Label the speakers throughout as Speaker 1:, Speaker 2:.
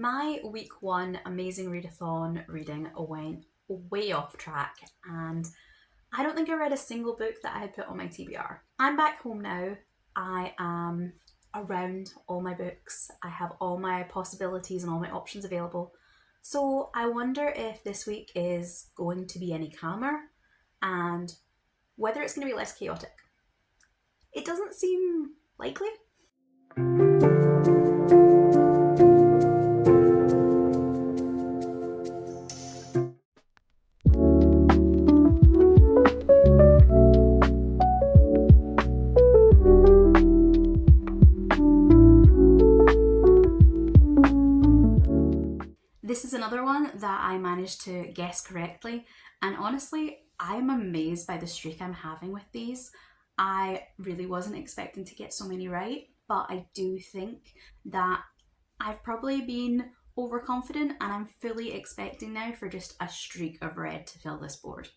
Speaker 1: My week one Amazing Readathon reading went way off track, and I don't think I read a single book that I had put on my TBR. I'm back home now. I am around all my books. I have all my possibilities and all my options available. So I wonder if this week is going to be any calmer and whether it's going to be less chaotic. It doesn't seem likely. This is another one that I managed to guess correctly, and honestly, I'm amazed by the streak I'm having with these. I really wasn't expecting to get so many right, but I do think that I've probably been overconfident and I'm fully expecting now for just a streak of red to fill this board.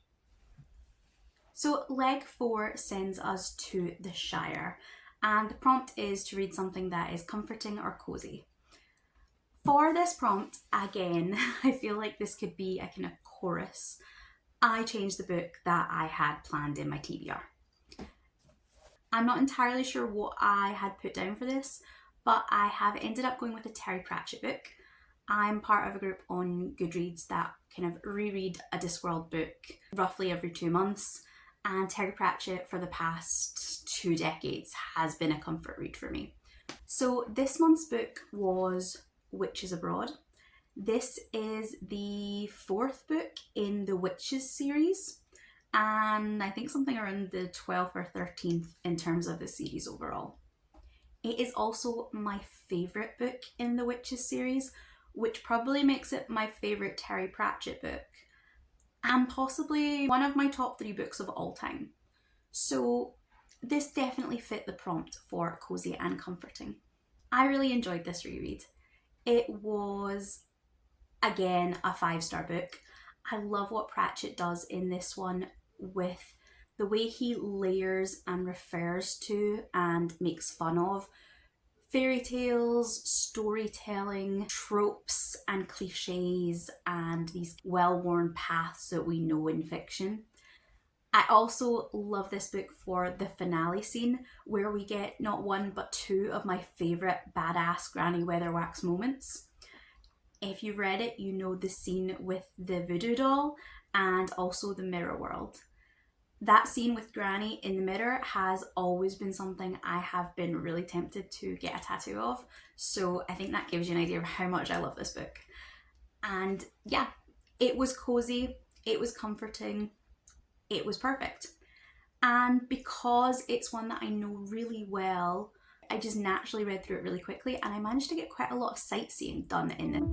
Speaker 1: So leg 4 sends us to the Shire, and the prompt is to read something that is comforting or cozy. For this prompt, again, I feel like this could be a kind of chorus. I changed the book that I had planned in my TBR. I'm not entirely sure what I had put down for this, but I have ended up going with a Terry Pratchett book. I'm part of a group on Goodreads that kind of reread a Discworld book roughly every 2 months, and Terry Pratchett for the past 2 decades has been a comfort read for me. So this month's book was Witches Abroad. This is the 4th book in the Witches series, and I think something around the 12th or 13th in terms of the series overall. It is also my favourite book in the Witches series, which probably makes it my favourite Terry Pratchett book, and possibly one of my top 3 books of all time. So this definitely fit the prompt for cozy and comforting. I really enjoyed this reread. It was, again, a 5-star book. I love what Pratchett does in this one with the way he layers and refers to and makes fun of fairy tales, storytelling, tropes and cliches, and these well-worn paths that we know in fiction. I also love this book for the finale scene, where we get not one but 2 of my favourite badass Granny Weatherwax moments. If you've read it, you know the scene with the voodoo doll and also the mirror world. That scene with Granny in the mirror has always been something I have been really tempted to get a tattoo of, so I think that gives you an idea of how much I love this book. And yeah, it was cozy, it was comforting, it was perfect. And because it's one that I know really well, I just naturally read through it really quickly, and I managed to get quite a lot of sightseeing done in it.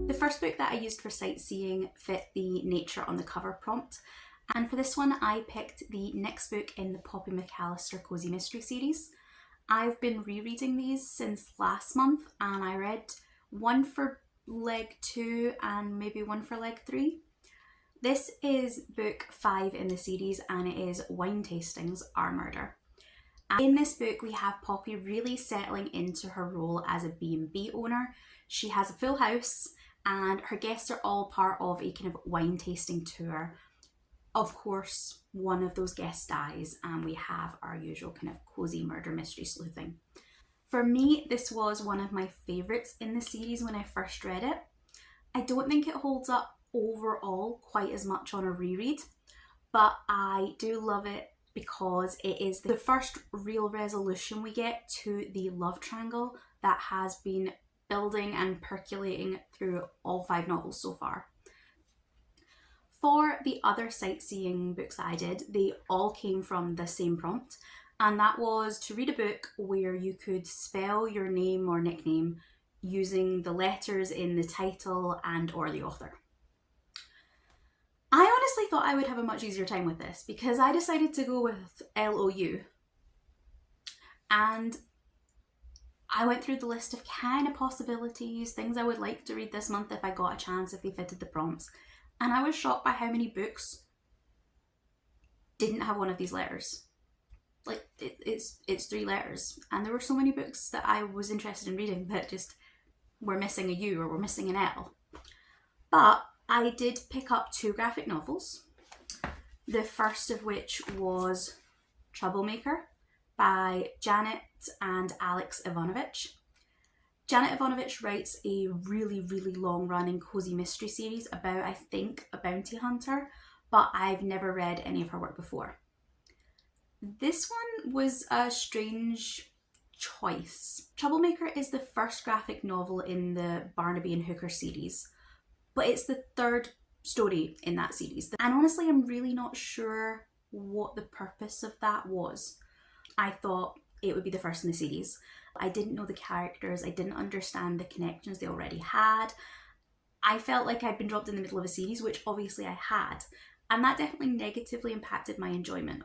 Speaker 1: The first book that I used for sightseeing fit the nature on the cover prompt, and for this one I picked the next book in the Poppy McAllister Cozy Mystery series. I've been rereading these since last month, and I read one for leg 2 and maybe one for leg 3. This is book 5 in the series, and it is Wine Tastings Are Murder. And in this book we have Poppy really settling into her role as a B&B owner. She has a full house and her guests are all part of a kind of wine tasting tour. Of course, one of those guests dies, and we have our usual kind of cozy murder mystery sleuthing. For me, this was one of my favourites in the series when I first read it. I don't think it holds up overall quite as much on a reread, but I do love it because it is the first real resolution we get to the love triangle that has been building and percolating through all 5 novels so far. For the other sightseeing books that I did, they all came from the same prompt, and that was to read a book where you could spell your name or nickname using the letters in the title and or the author. I honestly thought I would have a much easier time with this because I decided to go with LOU. And I went through the list of kind of possibilities, things I would like to read this month if I got a chance, if they fitted the prompts. And I was shocked by how many books didn't have one of these letters. Like, it's 3 letters. And there were so many books that I was interested in reading that just were missing a U or were missing an L. But I did pick up 2 graphic novels. The first of which was Troublemaker by Janet and Alex Ivanovich. Janet Ivanovich writes a really, really long-running cozy mystery series about, I think, a bounty hunter, but I've never read any of her work before. This one was a strange choice. Troublemaker is the first graphic novel in the Barnaby and Hooker series, but it's the 3rd story in that series. And honestly, I'm really not sure what the purpose of that was. I thought it would be the first in the series. I didn't know the characters, I didn't understand the connections they already had. I felt like I'd been dropped in the middle of a series, which obviously I had, and that definitely negatively impacted my enjoyment.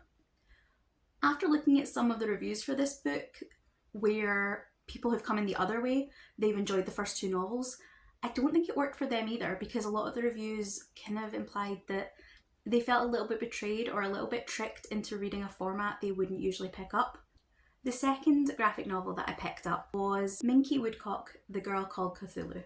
Speaker 1: After looking at some of the reviews for this book, where people have come in the other way, they've enjoyed the first 2 novels, I don't think it worked for them either, because a lot of the reviews kind of implied that they felt a little bit betrayed or a little bit tricked into reading a format they wouldn't usually pick up. The second graphic novel that I picked up was Minky Woodcock, The Girl Called Cthulhu.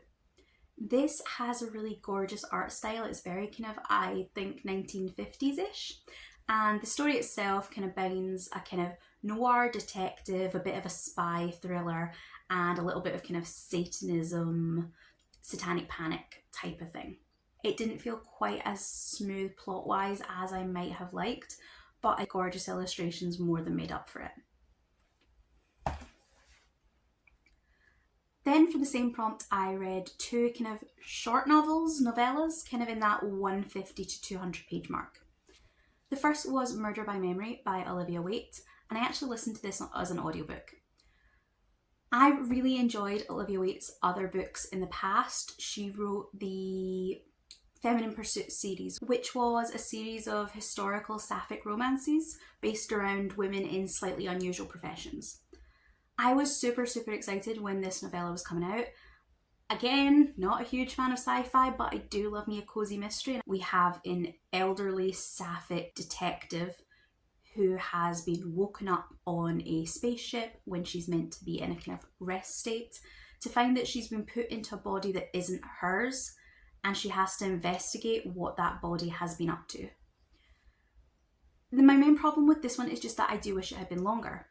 Speaker 1: This has a really gorgeous art style. It's very kind of, I think, 1950s-ish. And the story itself kind of binds a kind of noir detective, a bit of a spy thriller, and a little bit of kind of Satanism, satanic panic type of thing. It didn't feel quite as smooth plot-wise as I might have liked, but gorgeous illustrations more than made up for it. Then for the same prompt, I read 2 kind of short novellas, kind of in that 150 to 200 page mark. The first was Murder by Memory by Olivia Waite, and I actually listened to this as an audiobook. I really enjoyed Olivia Waite's other books in the past. She wrote the Feminine Pursuit series, which was a series of historical sapphic romances based around women in slightly unusual professions. I was super, super excited when this novella was coming out. Again, not a huge fan of sci-fi, but I do love me a cozy mystery. We have an elderly sapphic detective who has been woken up on a spaceship when she's meant to be in a kind of rest state to find that she's been put into a body that isn't hers, and she has to investigate what that body has been up to. My main problem with this one is just that I do wish it had been longer.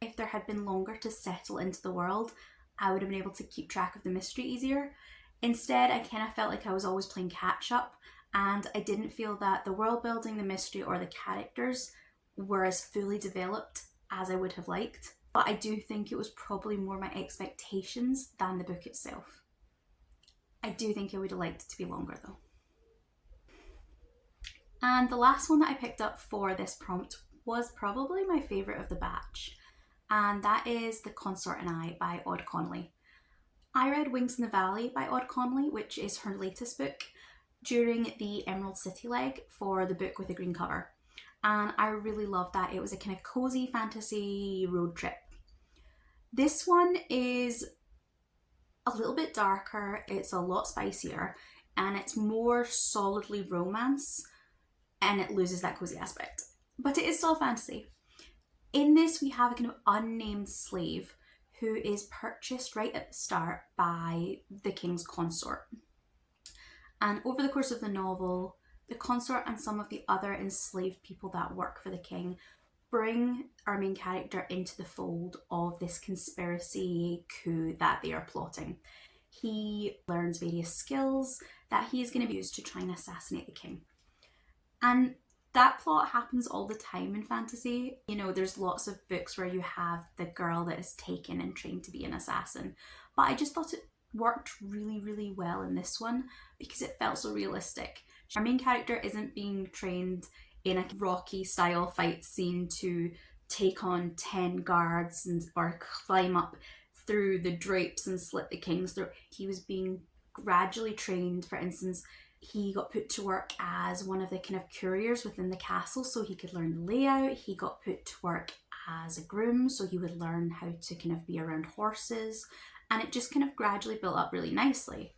Speaker 1: If there had been longer to settle into the world, I would have been able to keep track of the mystery easier. Instead, I kind of felt like I was always playing catch up, and I didn't feel that the world building, the mystery, or the characters were as fully developed as I would have liked. But I do think it was probably more my expectations than the book itself. I do think I would have liked it to be longer though. And the last one that I picked up for this prompt was probably my favourite of the batch, and that is The Consort and I by Odd Connolly. I read Wings in the Valley by Odd Connolly, which is her latest book, during the Emerald City leg for the book with a green cover. And I really loved that. It was a kind of cozy fantasy road trip. This one is a little bit darker, it's a lot spicier, and it's more solidly romance, and it loses that cozy aspect. But it is still fantasy. In this, we have a kind of unnamed slave who is purchased right at the start by the king's consort. And over the course of the novel, the consort and some of the other enslaved people that work for the king bring our main character into the fold of this conspiracy coup that they are plotting. He learns various skills that he is going to use to try and assassinate the king. And that plot happens all the time in fantasy. You know, there's lots of books where you have the girl that is taken and trained to be an assassin. But I just thought it worked really, really well in this one because it felt so realistic. Our main character isn't being trained in a Rocky style fight scene to take on 10 guards or climb up through the drapes and slit the king's throat. He was being gradually trained. For instance, he got put to work as one of the kind of couriers within the castle so he could learn the layout. He got put to work as a groom, so he would learn how to kind of be around horses, and it just kind of gradually built up really nicely.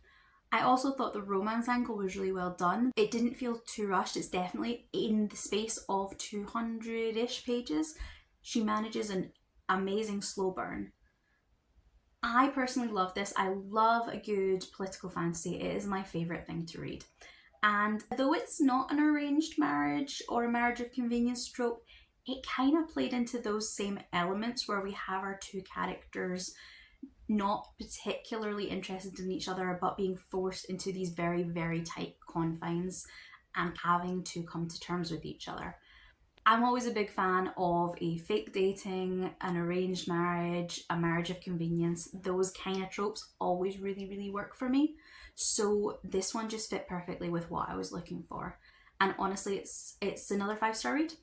Speaker 1: I also thought the romance angle was really well done. It didn't feel too rushed. It's definitely in the space of 200-ish pages. She manages an amazing slow burn. I personally love this. I love a good political fantasy. It is my favourite thing to read. And though it's not an arranged marriage or a marriage of convenience trope, it kind of played into those same elements where we have our two characters not particularly interested in each other but being forced into these very, very tight confines and having to come to terms with each other. I'm always a big fan of a fake dating, an arranged marriage, a marriage of convenience. Those kind of tropes always really, really work for me. So this one just fit perfectly with what I was looking for. And honestly, it's another 5-star read.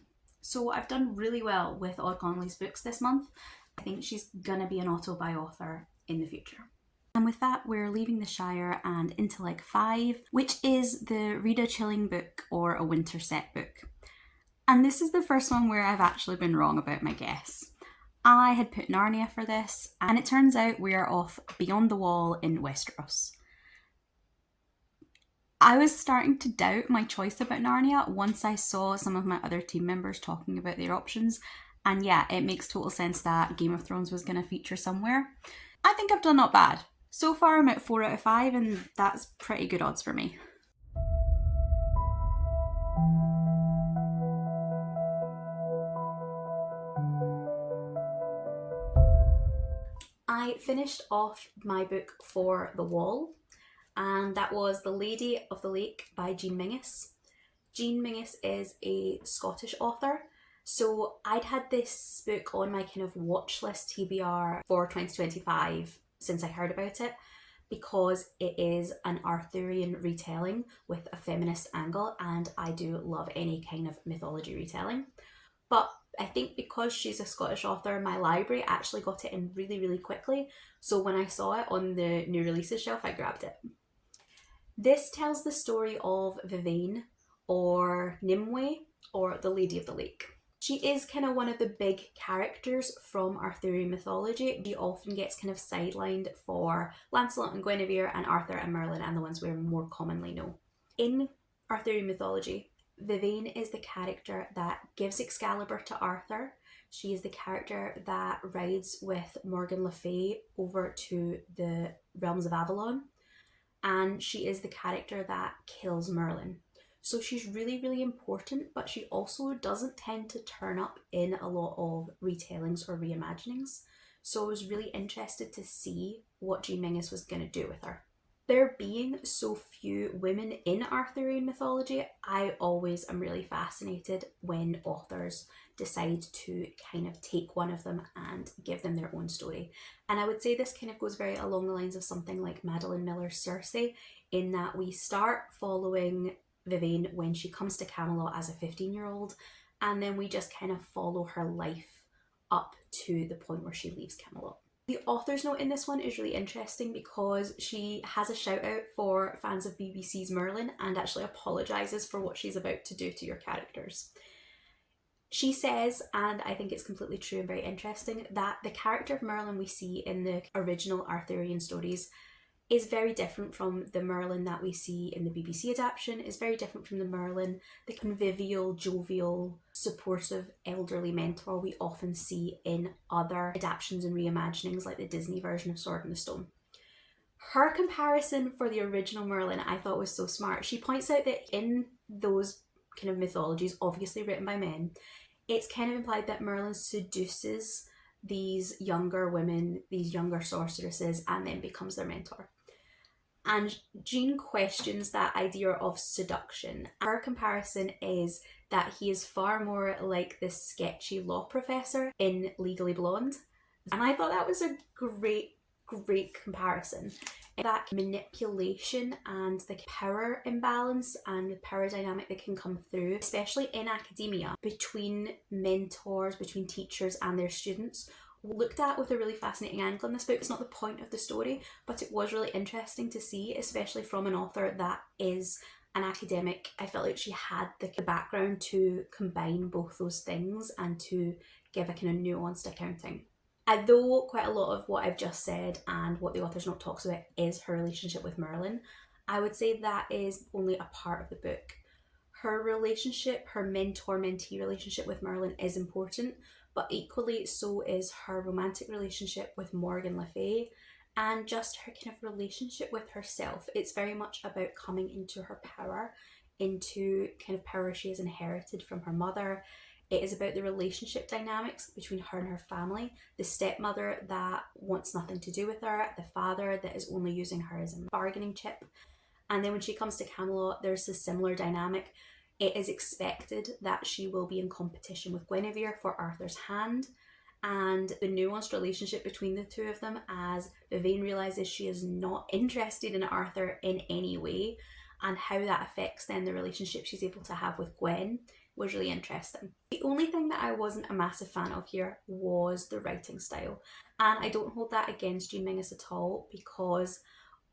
Speaker 1: So I've done really well with Odd Connolly's books this month. I think she's gonna be an auto-buy author in the future. And with that, we're leaving the Shire and into like 5, which is the Read a Chilling book or a winter set book. And this is the first one where I've actually been wrong about my guess. I had put Narnia for this, and it turns out we are off beyond the wall in Westeros. I was starting to doubt my choice about Narnia once I saw some of my other team members talking about their options, and yeah, it makes total sense that Game of Thrones was going to feature somewhere. I think I've done not bad. So far I'm at 4 out of 5, and that's pretty good odds for me. I finished off my book for The Wall, and that was The Lady of the Lake by Jean Mingus. Jean Mingus is a Scottish author, so I'd had this book on my kind of watch list TBR for 2025 since I heard about it, because it is an Arthurian retelling with a feminist angle, and I do love any kind of mythology retelling. But I think because she's a Scottish author, my library actually got it in really, really quickly. So when I saw it on the new releases shelf, I grabbed it. This tells the story of Vivain, or Nimue, or the Lady of the Lake. She is kind of one of the big characters from Arthurian mythology. She often gets kind of sidelined for Lancelot and Guinevere and Arthur and Merlin and the ones we more commonly know. In Arthurian mythology, Vivain is the character that gives Excalibur to Arthur. She is the character that rides with Morgan Le Fay over to the realms of Avalon. And she is the character that kills Merlin. So she's really, really important, but she also doesn't tend to turn up in a lot of retellings or reimaginings. So I was really interested to see what Jean Mingus was going to do with her. There being so few women in Arthurian mythology, I always am really fascinated when authors decide to kind of take one of them and give them their own story. And I would say this kind of goes very along the lines of something like Madeline Miller's Circe, in that we start following Vivain when she comes to Camelot as a 15-year-old, and then we just kind of follow her life up to the point where she leaves Camelot. The author's note in this one is really interesting because she has a shout out for fans of BBC's Merlin and actually apologises for what she's about to do to your characters. She says, and I think it's completely true and very interesting, that the character of Merlin we see in the original Arthurian stories is very different from the Merlin that we see in the BBC adaptation, is very different from the Merlin, the convivial, jovial, supportive, elderly mentor we often see in other adaptations and reimaginings like the Disney version of Sword in the Stone. Her comparison for the original Merlin I thought was so smart. She points out that in those kind of mythologies, obviously written by men, it's kind of implied that Merlin seduces these younger women, these younger sorceresses, and then becomes their mentor. And Jean questions that idea of seduction. Her comparison is that he is far more like this sketchy law professor in Legally Blonde. And I thought that was a great comparison. That manipulation and the power imbalance and the power dynamic that can come through, especially in academia, between mentors, between teachers and their students, looked at with a really fascinating angle in this book. It's not the point of the story, but it was really interesting to see, especially from an author that is an academic, I felt like she had the background to combine both those things and to give a kind of nuanced accounting. Although quite a lot of what I've just said and what the author's note talks about is her relationship with Merlin, I would say that is only a part of the book. Her relationship, her mentor-mentee relationship with Merlin is important, but equally so is her romantic relationship with Morgan Le Fay and just her kind of relationship with herself. It's very much about coming into her power, into kind of power she has inherited from her mother. It is about the relationship dynamics between her and her family, the stepmother that wants nothing to do with her, the father that is only using her as a bargaining chip. And then when she comes to Camelot, there's a similar dynamic. It is expected that she will be in competition with Guinevere for Arthur's hand, and the nuanced relationship between the two of them as Vivienne realises she is not interested in Arthur in any way, and how that affects then the relationship she's able to have with Gwen was really interesting. The only thing that I wasn't a massive fan of here was the writing style, and I don't hold that against Jean Mingus at all, because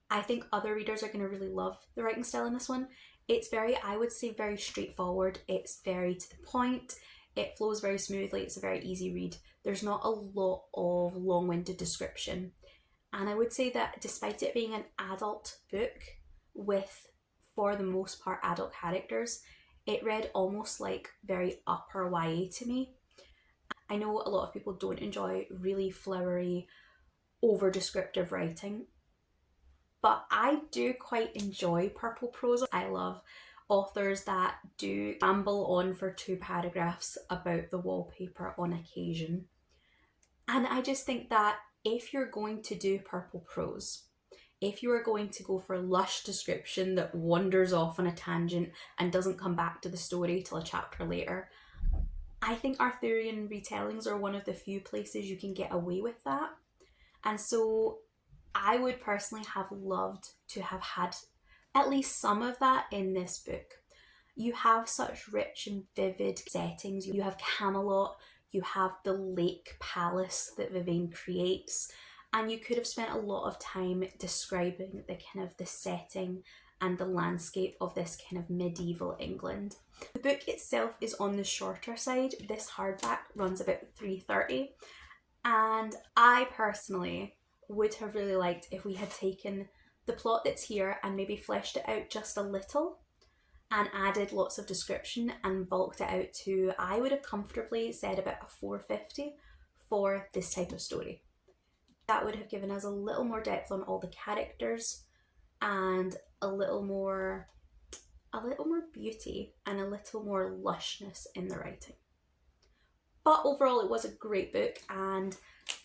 Speaker 1: I think other readers are going to really love the writing style in this one. It's very, I would say, very straightforward. It's very to the point. It flows very smoothly. It's a very easy read. There's not a lot of long-winded description. And I would say that despite it being an adult book with, for the most part, adult characters, it read almost like very upper YA to me. I know a lot of people don't enjoy really flowery, over-descriptive writing, but I do quite enjoy purple prose. I love authors that do ramble on for 2 paragraphs about the wallpaper on occasion. And I just think that if you're going to do purple prose, if you are going to go for lush description that wanders off on a tangent and doesn't come back to the story till a chapter later, I think Arthurian retellings are one of the few places you can get away with that. And so I would personally have loved to have had at least some of that in this book. You have such rich and vivid settings. You have Camelot, you have the lake palace that Vivienne creates, and you could have spent a lot of time describing the kind of the setting and the landscape of this kind of medieval England. The book itself is on the shorter side. This hardback runs about 330, and I personally would have really liked if we had taken the plot that's here and maybe fleshed it out just a little and added lots of description and bulked it out to, I would have comfortably said, about a 450 for this type of story. That would have given us a little more depth on all the characters and a little more beauty and a little more lushness in the writing. But overall, it was a great book, and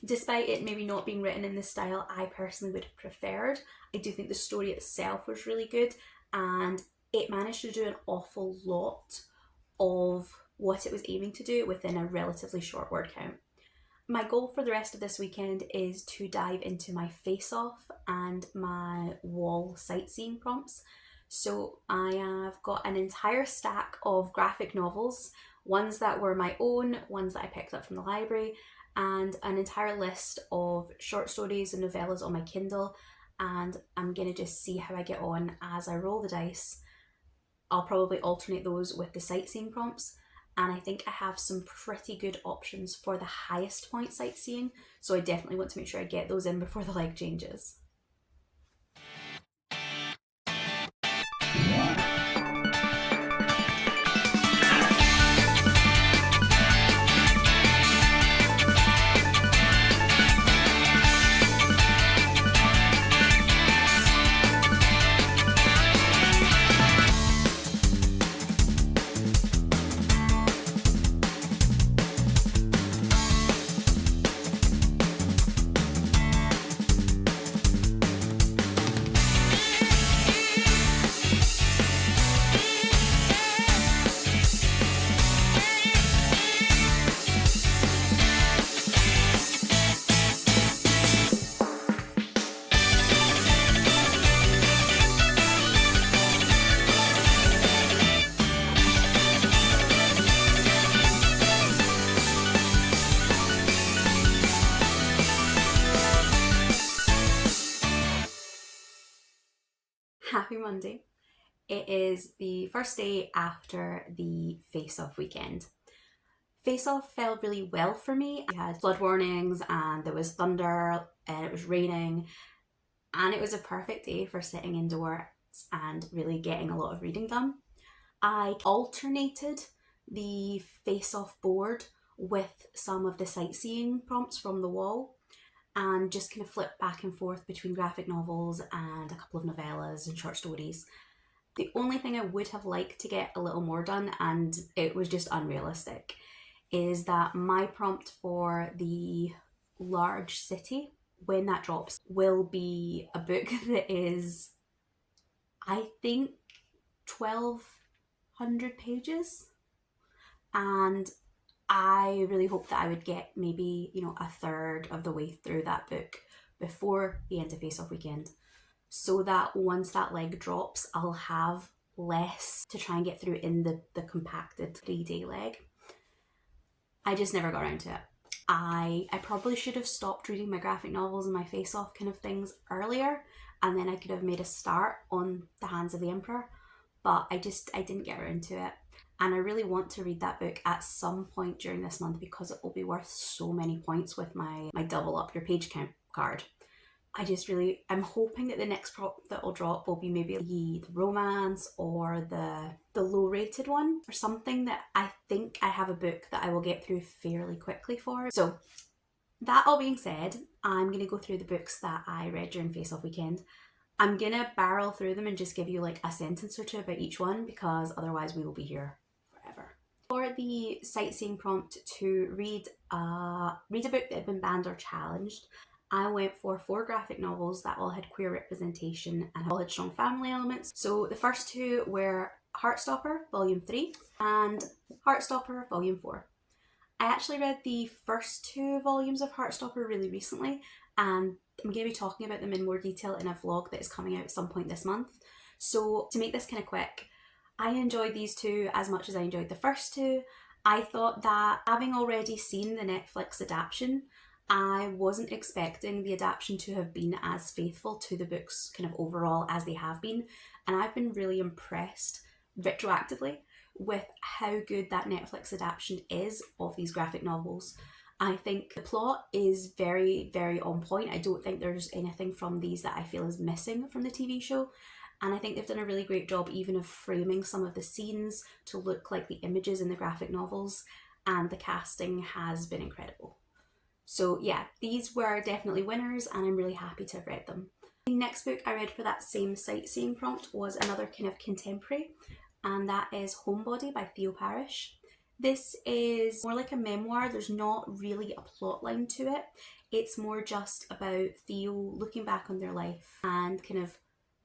Speaker 1: despite it maybe not being written in the style I personally would have preferred, I do think the story itself was really good, and it managed to do an awful lot of what it was aiming to do within a relatively short word count. My goal for the rest of this weekend is to dive into my face-off and my wall sightseeing prompts. So I have got an entire stack of graphic novels, ones that were my own, ones that I picked up from the library, and an entire list of short stories and novellas on my Kindle, and I'm going to just see how I get on as I roll the dice. I'll probably alternate those with the sightseeing prompts, and I think I have some pretty good options for the highest point sightseeing, so I definitely want to make sure I get those in before the leg changes. Happy Monday. It is the first day after the Face Off weekend. Face Off felt really well for me. We had flood warnings and there was thunder and it was raining, and it was a perfect day for sitting indoors and really getting a lot of reading done. I alternated the Face Off board with some of the sightseeing prompts from the wall and just kind of flipped back and forth between graphic novels and a couple of novellas and short stories. The only thing I would have liked to get a little more done, and it was just unrealistic, is that my prompt for the large city, when that drops, will be a book that is, I think, 1,200 pages. And I really hoped that I would get maybe, a third of the way through that book before the end of Face Off weekend, so that once that leg drops, I'll have less to try and get through in the compacted 3-day leg. I just never got around to it. I probably should have stopped reading my graphic novels and my Face Off kind of things earlier, and then I could have made a start on The Hands of the Emperor, but I didn't get around to it. And I really want to read that book at some point during this month because it will be worth so many points with my double up your page count card. I'm hoping that the next prompt that will drop will be maybe the romance or the low rated one, or something that I think I have a book that I will get through fairly quickly for. So that all being said, I'm going to go through the books that I read during Face Off weekend. I'm going to barrel through them and just give you like a sentence or two about each one, because otherwise we will be here forever. For the sightseeing prompt to read a book that had been banned or challenged, I went for 4 graphic novels that all had queer representation and all had strong family elements. So the first 2 were Heartstopper Volume 3 and Heartstopper Volume 4. I actually read the first 2 volumes of Heartstopper really recently, and I'm going to be talking about them in more detail in a vlog that is coming out at some point this month. So to make this kind of quick, I enjoyed these 2 as much as I enjoyed the first 2. I thought that, having already seen the Netflix adaptation, I wasn't expecting the adaptation to have been as faithful to the books kind of overall as they have been, and I've been really impressed retroactively with how good that Netflix adaptation is of these graphic novels. I think the plot is very, very on point. I don't think there's anything from these that I feel is missing from the TV show, and I think they've done a really great job even of framing some of the scenes to look like the images in the graphic novels, and the casting has been incredible. So yeah, these were definitely winners and I'm really happy to have read them. The next book I read for that same sightseeing prompt was another kind of contemporary, and that is Homebody by Theo Parrish. This is more like a memoir. There's not really a plot line to it. It's more just about Theo looking back on their life and kind of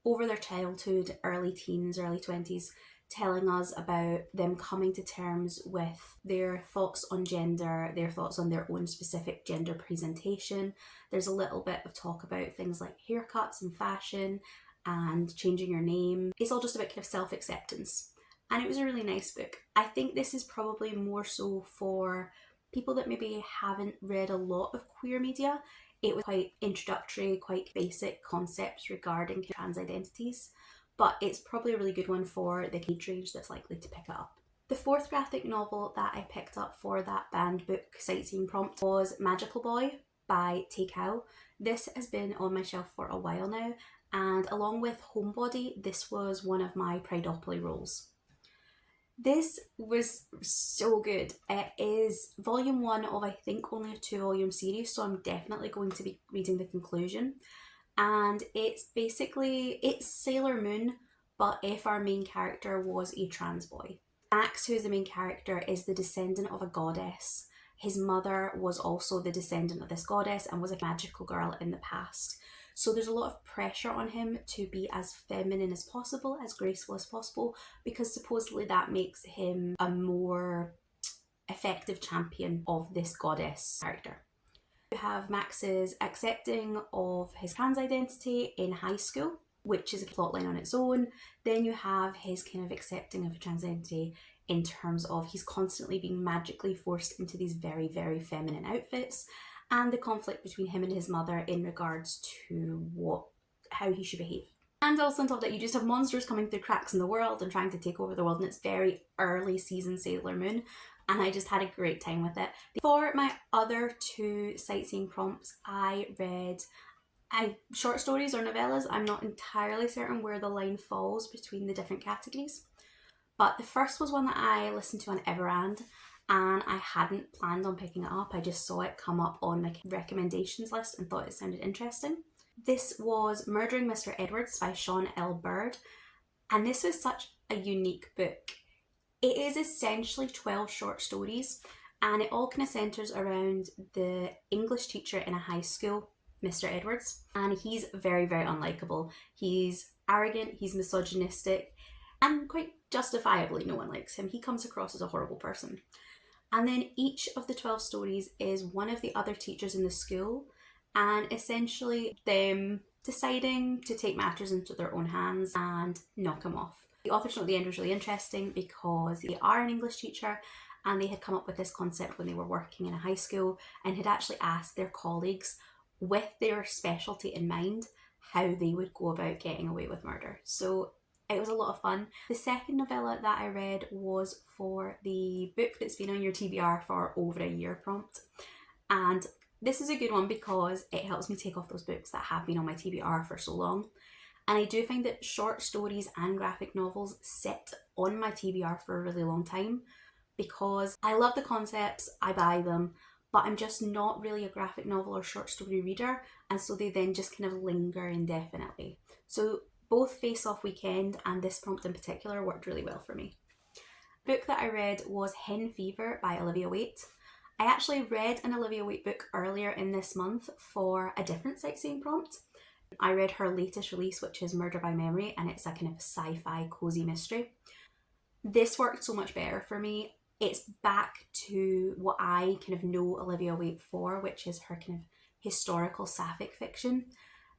Speaker 1: over their childhood, early teens, early 20s, telling us about them coming to terms with their thoughts on gender, their thoughts on their own specific gender presentation. There's a little bit of talk about things like haircuts and fashion and changing your name. It's all just about kind of self-acceptance. And it was a really nice book. I think this is probably more so for people that maybe haven't read a lot of queer media. It was quite introductory, quite basic concepts regarding trans identities, but it's probably a really good one for the age range that's likely to pick it up. The 4th graphic novel that I picked up for that banned book sightseeing prompt was Magical Boy by Tae Kao. This has been on my shelf for a while now, and along with Homebody, this was one of my Prideopoly roles. This was so good. It is volume 1 of I think only a 2-volume series, so I'm definitely going to be reading the conclusion. And it's Sailor Moon, but if our main character was a trans boy. Max, who is the main character, is the descendant of a goddess. His mother was also the descendant of this goddess and was a magical girl in the past. So there's a lot of pressure on him to be as feminine as possible, as graceful as possible, because supposedly that makes him a more effective champion of this goddess character. You have Max's accepting of his trans identity in high school, which is a plotline on its own. Then you have his kind of accepting of trans identity in terms of he's constantly being magically forced into these very, very feminine outfits, and the conflict between him and his mother in regards to how he should behave. And also on top of that, you just have monsters coming through cracks in the world and trying to take over the world, and it's very early season Sailor Moon, and I just had a great time with it. For my other two sightseeing prompts, I read short stories or novellas. I'm not entirely certain where the line falls between the different categories. But the first was one that I listened to on Everand, and I hadn't planned on picking it up. I just saw it come up on my recommendations list and thought it sounded interesting. This was Murdering Mr. Edwards by Sean L. Bird, and this was such a unique book. It is essentially 12 short stories, and it all kind of centres around the English teacher in a high school, Mr. Edwards, and he's very, very unlikable. He's arrogant, he's misogynistic, and quite justifiably no one likes him. He comes across as a horrible person. And then each of the 12 stories is one of the other teachers in the school, and essentially them deciding to take matters into their own hands and knock him off. The author's note at the end was really interesting because they are an English teacher, and they had come up with this concept when they were working in a high school and had actually asked their colleagues, with their specialty in mind, how they would go about getting away with murder. So it was a lot of fun. The second novella that I read was for the book that's been on your TBR for over a year prompt. And this is a good one because it helps me take off those books that have been on my TBR for so long. And I do find that short stories and graphic novels sit on my TBR for a really long time because I love the concepts, I buy them, but I'm just not really a graphic novel or short story reader, and so they then just kind of linger indefinitely. So both Face Off Weekend and this prompt in particular worked really well for me. The book that I read was Hen Fever by Olivia Waite. I actually read an Olivia Waite book earlier in this month for a different sightseeing prompt. I read her latest release, which is Murder by Memory, and it's a kind of sci-fi cozy mystery. This worked so much better for me. It's back to what I kind of know Olivia Waite for, which is her kind of historical sapphic fiction.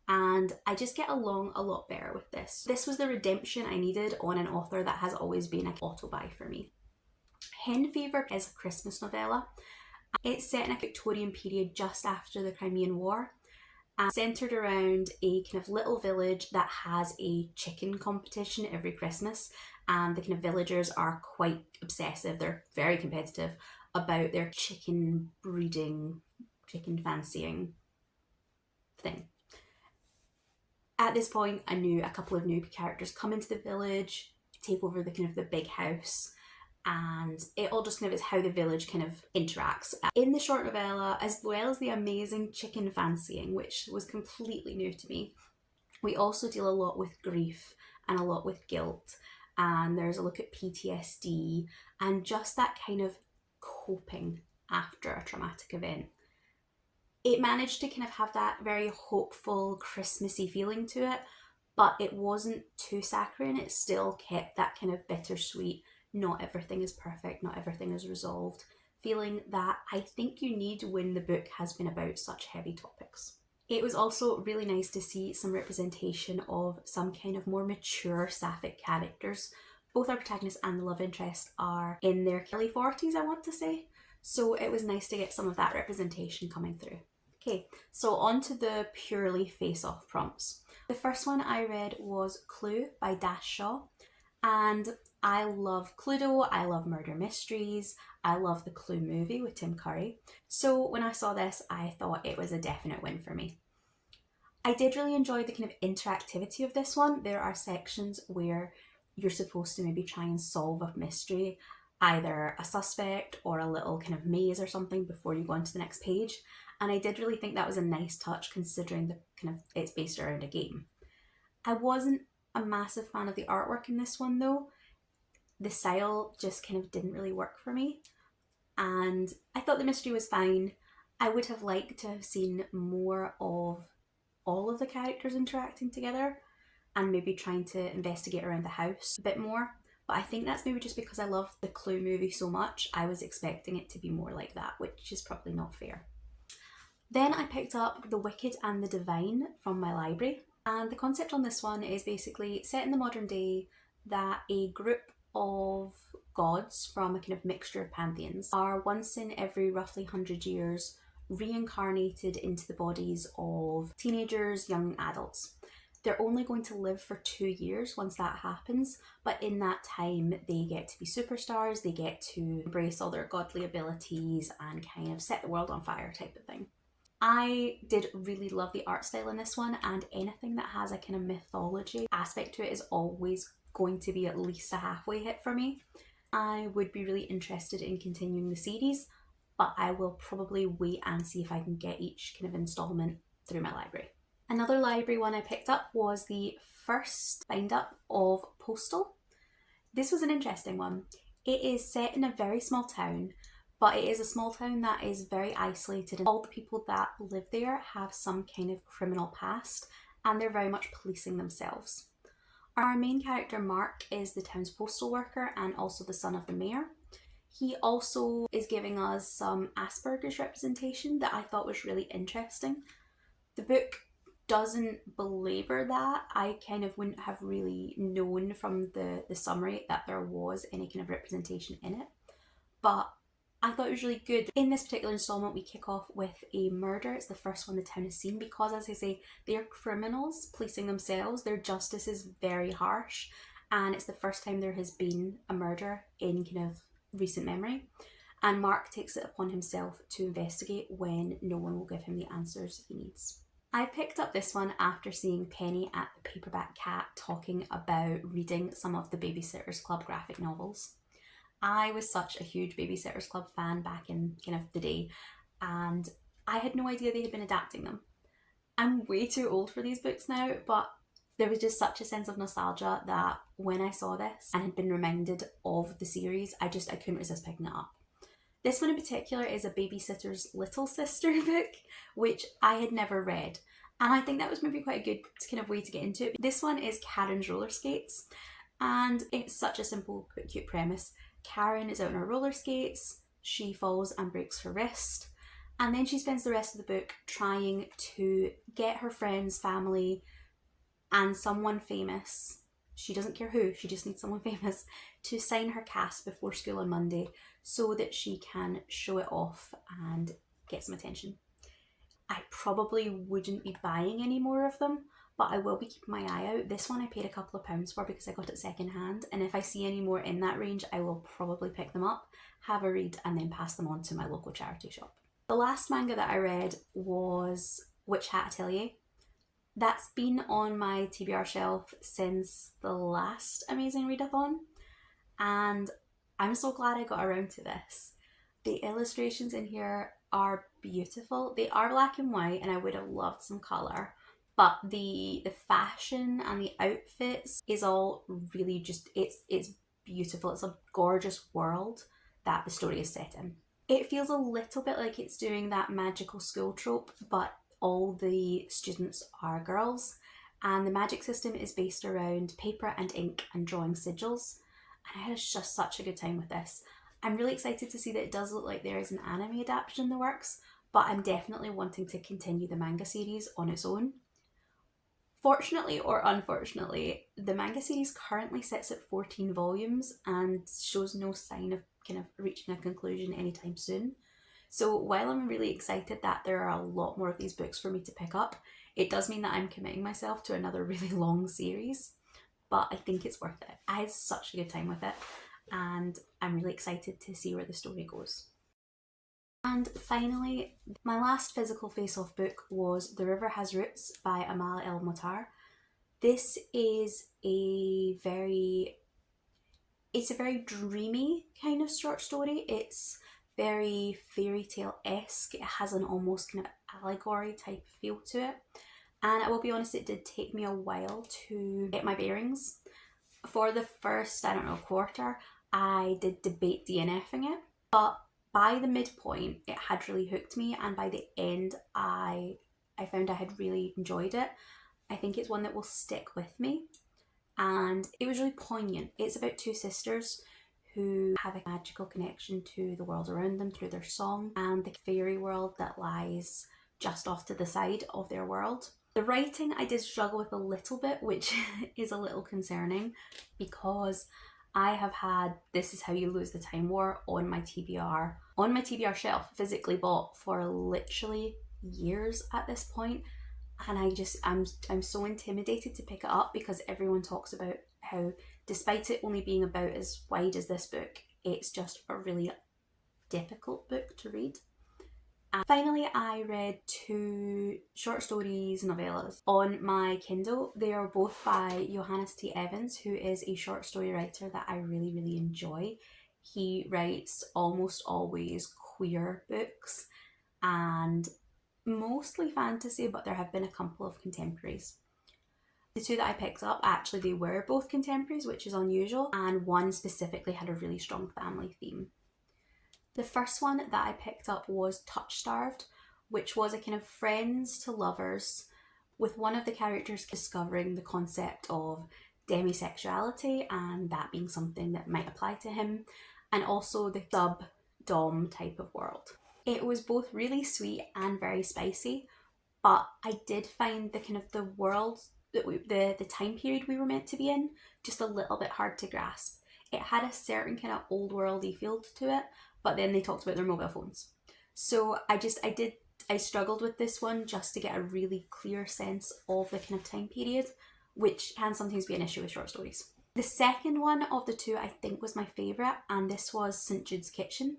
Speaker 1: And I just get along a lot better with this. This was the redemption I needed on an author that has always been an auto-buy for me. Hen Fever is a Christmas novella. It's set in a Victorian period just after the Crimean War, and centred around a kind of little village that has a chicken competition every Christmas, and the kind of villagers are quite obsessive, they're very competitive about their chicken breeding, chicken fancying thing. At this point, a couple of new characters come into the village, take over the kind of the big house, and it all just kind of is how the village kind of interacts. In the short novella, as well as the amazing chicken fancying, which was completely new to me, we also deal a lot with grief and a lot with guilt, and there's a look at PTSD and just that kind of coping after a traumatic event. It managed to kind of have that very hopeful, Christmassy feeling to it, but it wasn't too saccharine. It still kept that kind of bittersweet, not everything is perfect, not everything is resolved, feeling that I think you need when the book has been about such heavy topics. It was also really nice to see some representation of some kind of more mature sapphic characters. Both our protagonist and the love interest are in their early 40s, I want to say. So it was nice to get some of that representation coming through. Okay, so on to the purely face-off prompts. The first one I read was Clue by Dash Shaw, and I love Cluedo, I love murder mysteries, I love the Clue movie with Tim Curry. So when I saw this, I thought it was a definite win for me. I did really enjoy the kind of interactivity of this one. There are sections where you're supposed to maybe try and solve a mystery, either a suspect or a little kind of maze or something before you go on to the next page. And I did really think that was a nice touch considering the kind of it's based around a game. I wasn't a massive fan of the artwork in this one though. The style just kind of didn't really work for me. And I thought the mystery was fine. I would have liked to have seen more of all of the characters interacting together and maybe trying to investigate around the house a bit more. But I think that's maybe just because I love the Clue movie so much. I was expecting it to be more like that, which is probably not fair. Then I picked up The Wicked and the Divine from my library, and the concept on this one is basically set in the modern day that a group of gods from a kind of mixture of pantheons are once in every roughly 100 years reincarnated into the bodies of teenagers, young adults. They're only going to live for 2 years once that happens, but in that time they get to be superstars, they get to embrace all their godly abilities and kind of set the world on fire type of thing. I did really love the art style in this one, and anything that has a kind of mythology aspect to it is always going to be at least a halfway hit for me. I would be really interested in continuing the series, but I will probably wait and see if I can get each kind of installment through my library. Another library one I picked up was the first bind up of Postal. This was an interesting one. It is set in a very small town, but it is a small town that is very isolated, and all the people that live there have some kind of criminal past, and they're very much policing themselves. Our main character, Mark, is the town's postal worker and also the son of the mayor. He also is giving us some Asperger's representation that I thought was really interesting. The book doesn't belabor that. I kind of wouldn't have really known from the summary that there was any kind of representation in it. But I thought it was really good. In this particular installment, we kick off with a murder. It's the first one the town has seen because, as I say, they are criminals policing themselves. Their justice is very harsh, and it's the first time there has been a murder in kind of recent memory. And Mark takes it upon himself to investigate when no one will give him the answers he needs. I picked up this one after seeing Penny at the Paperback Cat talking about reading some of the Babysitters Club graphic novels. I was such a huge Babysitters Club fan back in kind of the day, and I had no idea they had been adapting them. I'm way too old for these books now, but there was just such a sense of nostalgia that when I saw this and had been reminded of the series, I couldn't resist picking it up. This one in particular is a babysitter's little sister book, which I had never read. And I think that was maybe quite a good kind of way to get into it. This one is Karen's roller skates, and it's such a simple but cute premise. Karen is out on her roller skates, she falls and breaks her wrist, and then she spends the rest of the book trying to get her friends, family, and someone famous, she doesn't care who, she just needs someone famous, to sign her cast before school on Monday so that she can show it off and get some attention. I probably wouldn't be buying any more of them, but I will be keeping my eye out. This one I paid a couple of pounds for because I got it second hand, and if I see any more in that range, I will probably pick them up, have a read, and then pass them on to my local charity shop. The last manga that I read was Witch Hat Atelier. That's been on my TBR shelf since the last Amazing Readathon, and I'm so glad I got around to this. The illustrations in here are beautiful. They are black and white, and I would have loved some colour, but the fashion and the outfits is all really just, it's beautiful. It's a gorgeous world that the story is set in. It feels a little bit like it's doing that magical school trope, but all the students are girls, and the magic system is based around paper and ink and drawing sigils, and I had just such a good time with this. I'm really excited to see that it does look like there is an anime adaptation in the works, but I'm definitely wanting to continue the manga series on its own. Fortunately or unfortunately, the manga series currently sits at 14 volumes and shows no sign of kind of reaching a conclusion anytime soon. So while I'm really excited that there are a lot more of these books for me to pick up, it does mean that I'm committing myself to another really long series, but I think it's worth it. I had such a good time with it, and I'm really excited to see where the story goes. And finally, my last physical face-off book was The River Has Roots by Amal El-Motar. This is a very dreamy kind of short story. It's very fairy tale-esque. It has an almost kind of allegory type feel to it. And I will be honest, it did take me a while to get my bearings. For the first, quarter, I did debate DNFing it, but by the midpoint, it had really hooked me, and by the end, I found I had really enjoyed it. I think it's one that will stick with me, and it was really poignant. It's about two sisters who have a magical connection to the world around them through their song and the fairy world that lies just off to the side of their world. The writing I did struggle with a little bit, which is a little concerning because I have had This Is How You Lose the Time War on my TBR shelf, physically bought, for literally years at this point, and I'm so intimidated to pick it up because everyone talks about how, despite it only being about as wide as this book, it's just a really difficult book to read. And finally, I read 2 short stories novellas on my Kindle. They are both by Johannes T. Evans, who is a short story writer that I really, really enjoy. He writes almost always queer books and mostly fantasy, but there have been a couple of contemporaries. The 2 that I picked up, actually, they were both contemporaries, which is unusual, and one specifically had a really strong family theme. The first one that I picked up was Touch Starved, which was a kind of friends to lovers, with one of the characters discovering the concept of demisexuality and that being something that might apply to him, and also the sub-dom type of world. It was both really sweet and very spicy, but I did find the kind of the world that the time period we were meant to be in just a little bit hard to grasp. It had a certain kind of old worldy feel to it, but then they talked about their mobile phones. So I struggled with this one just to get a really clear sense of the kind of time period, which can sometimes be an issue with short stories. The second one of the 2 I think was my favourite, and this was St. Jude's Kitchen.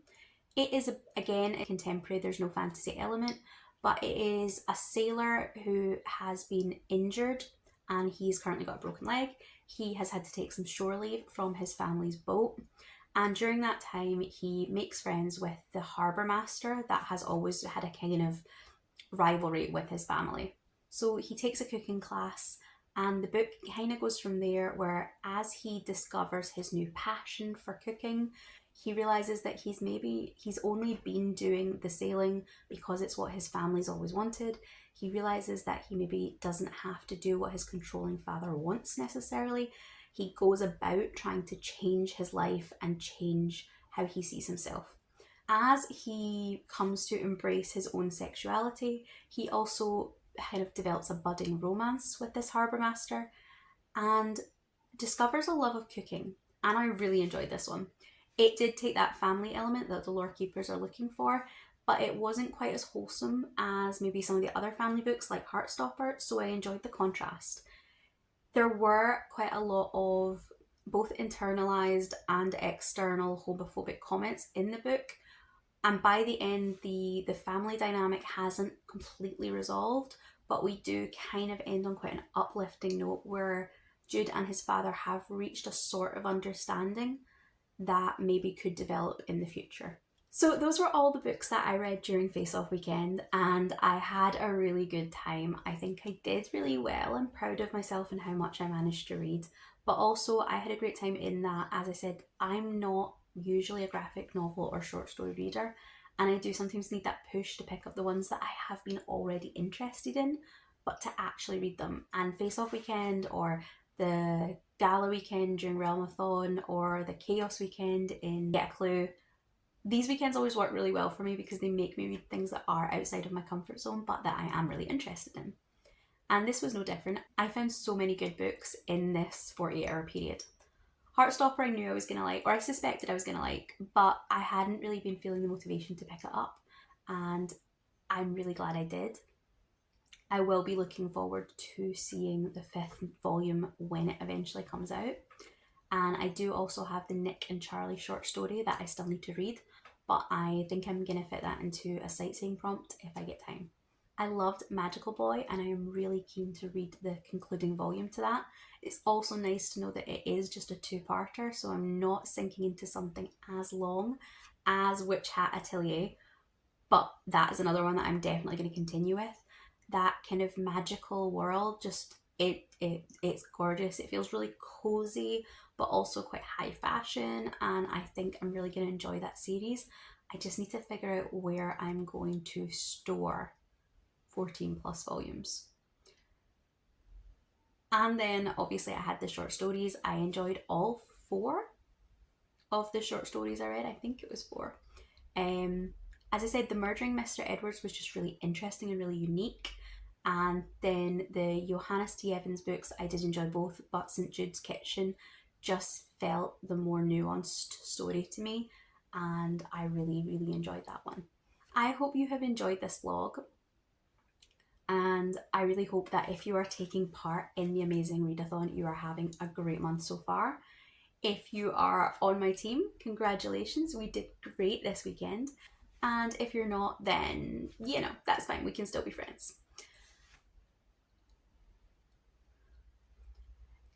Speaker 1: It is, again, a contemporary, there's no fantasy element, but it is a sailor who has been injured and he's currently got a broken leg. He has had to take some shore leave from his family's boat. And during that time, he makes friends with the harbour master that has always had a kind of rivalry with his family. So he takes a cooking class, and the book kind of goes from there, where as he discovers his new passion for cooking, he realizes that he's only been doing the sailing because it's what his family's always wanted. He realizes that he maybe doesn't have to do what his controlling father wants necessarily. He goes about trying to change his life and change how he sees himself. As he comes to embrace his own sexuality, he also kind of develops a budding romance with this harbour master and discovers a love of cooking. And I really enjoyed this one. It did take that family element that the Lorekeepers are looking for, but it wasn't quite as wholesome as maybe some of the other family books like Heartstopper, so I enjoyed the contrast. There were quite a lot of both internalised and external homophobic comments in the book, and by the end the family dynamic hasn't completely resolved, but we do kind of end on quite an uplifting note where Jude and his father have reached a sort of understanding that maybe could develop in the future. So those were all the books that I read during Face Off weekend, and I had a really good time. I think I did really well. I'm proud of myself and how much I managed to read, but also I had a great time in that, as I said, I'm not usually a graphic novel or short story reader, and I do sometimes need that push to pick up the ones that I have been already interested in, but to actually read them. And Face Off weekend, or the gala weekend during Realmathon, or the chaos weekend in Get a Clue, these weekends always work really well for me because they make me read things that are outside of my comfort zone but that I am really interested in. And this was no different. I found so many good books in this 48-hour period. Heartstopper I knew I was going to like, or I suspected I was going to like, but I hadn't really been feeling the motivation to pick it up, and I'm really glad I did. I will be looking forward to seeing the 5th volume when it eventually comes out. And I do also have the Nick and Charlie short story that I still need to read, but I think I'm going to fit that into a sightseeing prompt if I get time. I loved Magical Boy, and I am really keen to read the concluding volume to that. It's also nice to know that it is just a 2-parter, so I'm not sinking into something as long as Witch Hat Atelier, but that is another one that I'm definitely going to continue with. That kind of magical world, just it's gorgeous. It feels really cozy, but also quite high fashion, and I think I'm really going to enjoy that series. I just need to figure out where I'm going to store 14 plus volumes. And then obviously I had the short stories. I enjoyed all 4 of the short stories I read. I think it was 4. As I said, the Murdering Mr. Edwards was just really interesting and really unique. And then the Johannes T. Evans books, I did enjoy both, but St. Jude's Kitchen just felt the more nuanced story to me, and I really, really enjoyed that one. I hope you have enjoyed this vlog, And I really hope that if you are taking part in the Amazing Readathon, you are having a great month so far. If you are on my team, congratulations, we did great this weekend. And if you're not, then, that's fine, we can still be friends.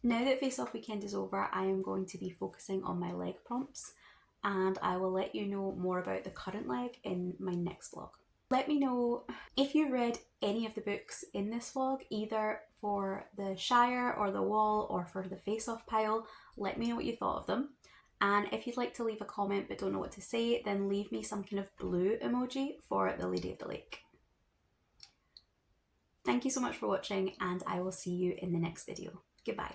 Speaker 1: Now that Face Off Weekend is over, I am going to be focusing on my leg prompts, and I will let you know more about the current leg in my next vlog. Let me know if you read any of the books in this vlog, either for the Shire or the Wall or for the Face Off pile. Let me know what you thought of them. And if you'd like to leave a comment but don't know what to say, then leave me some kind of blue emoji for the Lady of the Lake. Thank you so much for watching, and I will see you in the next video. Goodbye.